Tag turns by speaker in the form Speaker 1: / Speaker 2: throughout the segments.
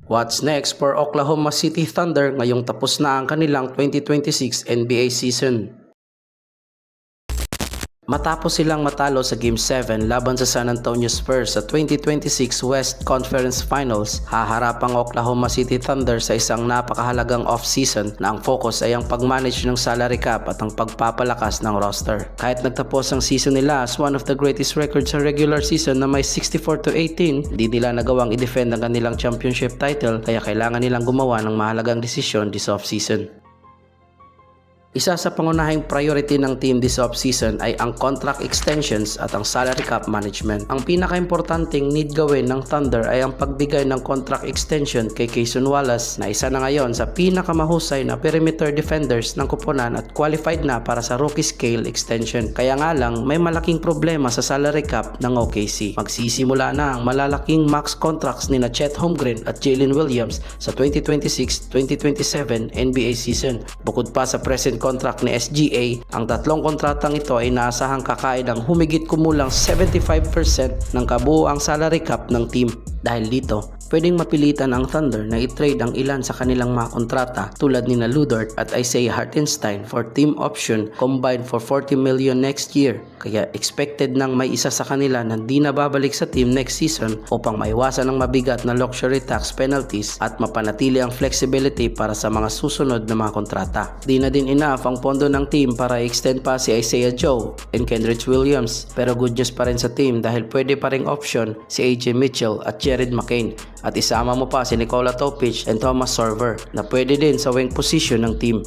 Speaker 1: What's next for Oklahoma City Thunder ngayong tapos na ang kanilang 2026 NBA season? Matapos silang matalo sa Game 7 laban sa San Antonio Spurs sa 2026 West Conference Finals, haharap ang Oklahoma City Thunder sa isang napakahalagang off-season na ang focus ay ang pag-manage ng salary cap at ang pagpapalakas ng roster. Kahit nagtapos ang season nila as one of the greatest records sa regular season na may 64-18, hindi nila nagawang i-defend ang kanilang championship title, kaya kailangan nilang gumawa ng mahalagang desisyon this off-season. Isa sa pangunahing priority ng team this off-season ay ang contract extensions at ang salary cap management. Ang pinaka-importanting need gawin ng Thunder ay ang pagbigay ng contract extension kay Cason Wallace na isa na ngayon sa pinakamahusay na perimeter defenders ng koponan at qualified na para sa rookie scale extension. Kaya nga lang may malaking problema sa salary cap ng OKC. Magsisimula na ang malalaking max contracts ni Chet Holmgren at Jalen Williams sa 2026-2027 NBA season. Bukod pa sa present contract ni SGA, ang tatlong kontratang ito ay naasahang kakain ng humigit kumulang 75% ng kabuuang salary cap ng team. Dahil dito, pwedeng mapilitan ang Thunder na i-trade ang ilan sa kanilang mga kontrata tulad ni Lu Dort at Isaiah Hartenstein for team option combined for $40 million next year. Kaya expected nang may isa sa kanila na di na babalik sa team next season upang maiwasan ang mabigat na luxury tax penalties at mapanatili ang flexibility para sa mga susunod na mga kontrata. Di na din enough ang pondo ng team para i-extend pa si Isaiah Joe and Kendrick Williams, pero good news pa rin sa team dahil pwede pa ring option si AJ Mitchell at Jared McCain. At isama mo pa si Nikola Topic and Thomas Sorver na pwede din sa wing position ng team.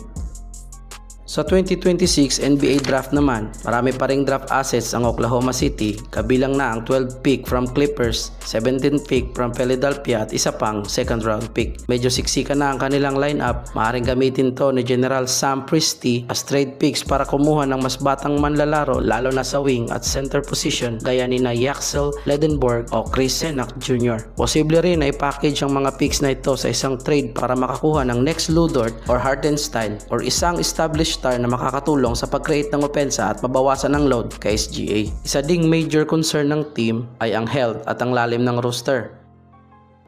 Speaker 1: Sa 2026 NBA draft naman, marami pa ring draft assets ang Oklahoma City, kabilang na ang 12 pick from Clippers, 17 pick from Philadelphia at isa pang second round pick. Medyo siksika na ang kanilang lineup, maaaring gamitin to ni General Sam Presti as trade picks para kumuha ng mas batang manlalaro lalo na sa wing at center position gaya ni na Yaxel Ledenborg o Chris Senak Jr. Posible rin na i-package ang mga picks na ito sa isang trade para makakuha ng next Lu Dort or Hartenstein or isang established star na makakatulong sa pag-create ng opensa at mabawasan ang load kay SGA. Isa ding major concern ng team ay ang health at ang lalim ng roster.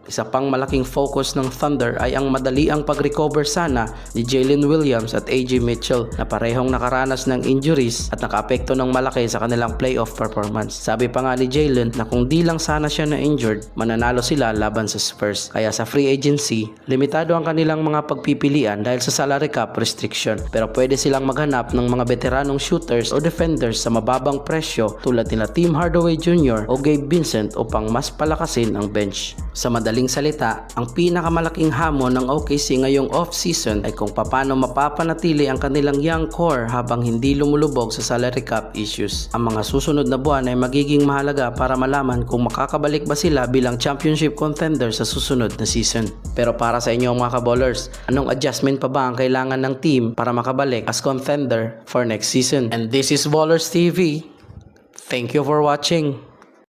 Speaker 1: Isa pang malaking focus ng Thunder ay ang madaliang pag-recover sana ni Jalen Williams at AJ Mitchell na parehong nakaranas ng injuries at nakaapekto ng malaki sa kanilang playoff performance. Sabi pa nga ni Jalen na kung di lang sana siya na-injured, mananalo sila laban sa Spurs. Kaya sa free agency, limitado ang kanilang mga pagpipilian dahil sa salary cap restriction. Pero pwede silang maghanap ng mga veteranong shooters o defenders sa mababang presyo tulad nila Tim Hardaway Jr. o Gabe Vincent upang mas palakasin ang bench. Sa madaling salita, ang pinakamalaking hamon ng OKC ngayong off-season ay kung paano mapapanatili ang kanilang young core habang hindi lumulubog sa salary cap issues. Ang mga susunod na buwan ay magiging mahalaga para malaman kung makakabalik ba sila bilang championship contender sa susunod na season. Pero para sa inyo mga kaballers, anong adjustment pa ba ang kailangan ng team para makabalik as contender for next season? And this is Ballers TV. Thank you for watching.